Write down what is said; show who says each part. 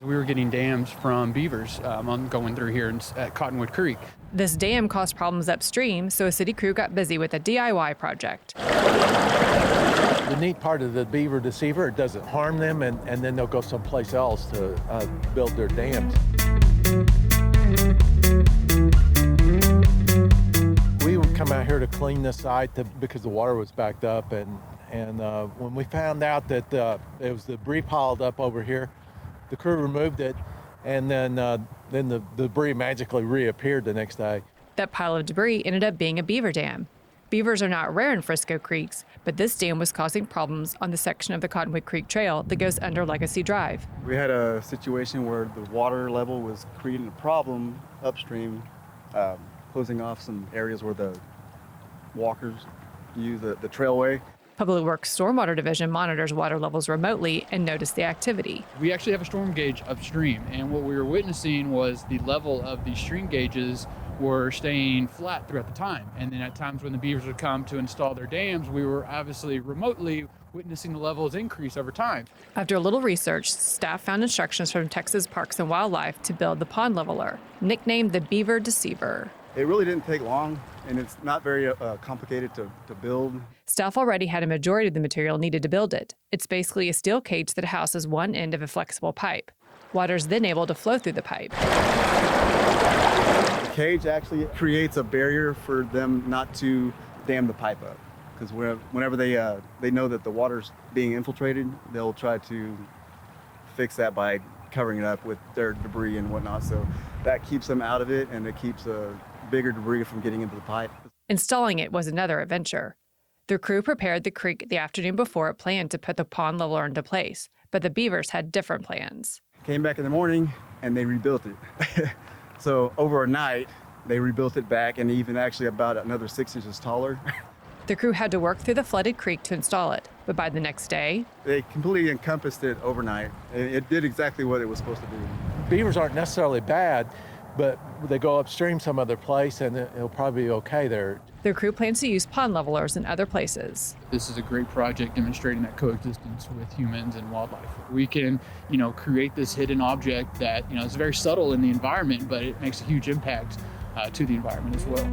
Speaker 1: We were getting dams from beavers going through here at Cottonwood Creek.
Speaker 2: This dam caused problems upstream, so a city crew got busy with a DIY project.
Speaker 3: The neat part of the beaver deceiver, it doesn't harm them, and then they'll go someplace else to build their dams. We would come out here to clean this site because the water was backed up, and when we found out that it was debris piled up over here, the crew removed it, and then the debris magically reappeared the next day.
Speaker 2: That pile of debris ended up being a beaver dam. Beavers are not rare in Frisco creeks, but this dam was causing problems on the section of the Cottonwood Creek Trail that goes under Legacy Drive.
Speaker 4: We had a situation where the water level was creating a problem upstream, closing off some areas where the walkers use the trailway.
Speaker 2: Public Works Stormwater Division monitors water levels remotely and noticed the activity.
Speaker 1: We actually have a storm gauge upstream, and what we were witnessing was the level of the stream gauges were staying flat throughout the time. And then at times when the beavers would come to install their dams, we were obviously remotely witnessing the levels increase over time.
Speaker 2: After a little research, staff found instructions from Texas Parks and Wildlife to build the pond leveler, nicknamed the Beaver Deceiver.
Speaker 4: It really didn't take long, and it's not very complicated to build.
Speaker 2: Staff already had a majority of the material needed to build it. It's basically a steel cage that houses one end of a flexible pipe. Water is then able to flow through the pipe.
Speaker 4: The cage actually creates a barrier for them not to dam the pipe up, because whenever they know that the water's being infiltrated, they'll try to fix that by covering it up with their debris and whatnot. So that keeps them out of it, and it keeps bigger debris from getting into the pipe.
Speaker 2: Installing it was another adventure. The crew prepared the creek the afternoon before it planned to put the pond leveler into place, but the beavers had different plans.
Speaker 4: Came back in the morning and they rebuilt it. So over a night, they rebuilt it back, and even actually about another 6 inches taller.
Speaker 2: The crew had to work through the flooded creek to install it, but by the next day,
Speaker 4: They completely encompassed it overnight. It did exactly what it was supposed to do.
Speaker 3: Beavers aren't necessarily bad, but they go upstream some other place, and it'll probably be okay there.
Speaker 2: the crew plans to use pond levelers in other places.
Speaker 1: This is a great project demonstrating that coexistence with humans and wildlife. We can, create this hidden object that, is very subtle in the environment, but it makes a huge impact to the environment as well.